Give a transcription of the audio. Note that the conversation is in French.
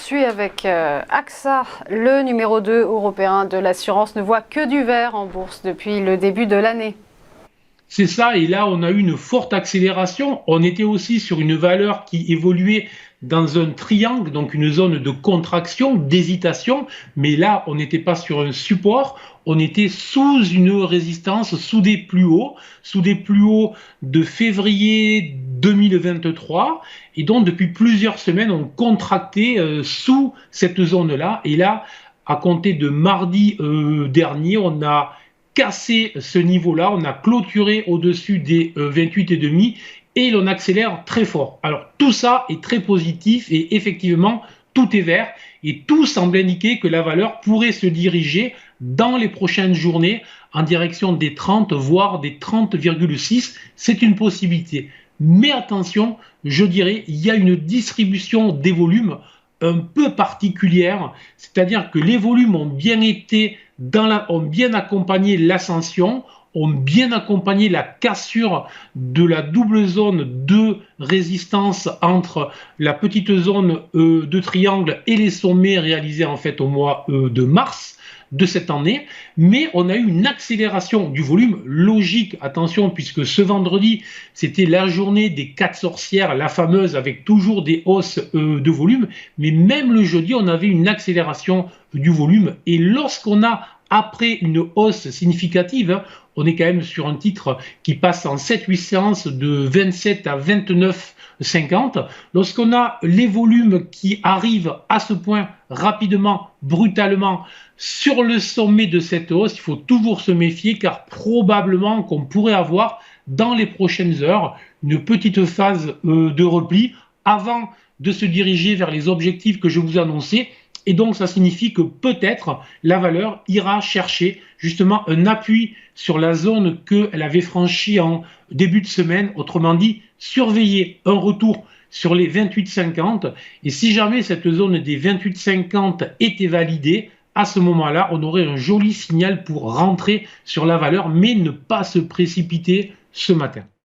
poursuit avec AXA. Le numéro 2 européen de l'assurance ne voit que du vert en bourse depuis le début de l'année. C'est ça, et là on a eu une forte accélération. On était aussi sur une valeur qui évoluait dans un triangle, donc une zone de contraction, d'hésitation, mais là on n'était pas sur un support, on était sous une résistance, sous des plus hauts de février 2023, et donc depuis plusieurs semaines on contractait sous cette zone-là, et là à compter de mardi dernier, on a cassé ce niveau-là, on a clôturé au-dessus des 28,5 et l'on accélère très fort. Alors tout ça est très positif et effectivement tout est vert et tout semble indiquer que la valeur pourrait se diriger dans les prochaines journées en direction des 30 voire des 30,6. C'est une possibilité. Mais attention, je dirais, il y a une distribution des volumes un peu particulière, c'est-à-dire que les volumes ont bien été ont bien accompagné l'ascension, ont bien accompagné la cassure de la double zone de résistance entre la petite zone de triangle et les sommets réalisés en fait au mois de mars de cette année, mais on a eu une accélération du volume logique, attention, puisque ce vendredi, c'était la journée des 4 sorcières, la fameuse, avec toujours des hausses de volume, mais même le jeudi, on avait une accélération du volume, et lorsqu'on a, après une hausse significative, on est quand même sur un titre qui passe en 7-8 séances de 27 à 29,50. Lorsqu'on a les volumes qui arrivent à ce point rapidement, brutalement, sur le sommet de cette hausse, il faut toujours se méfier car probablement qu'on pourrait avoir dans les prochaines heures une petite phase de repli avant de se diriger vers les objectifs que je vous annonçais. Et donc, ça signifie que peut-être la valeur ira chercher justement un appui sur la zone qu'elle avait franchie en début de semaine. Autrement dit, surveiller un retour sur les 28,50. Et si jamais cette zone des 28,50 était validée, à ce moment-là, on aurait un joli signal pour rentrer sur la valeur, mais ne pas se précipiter ce matin.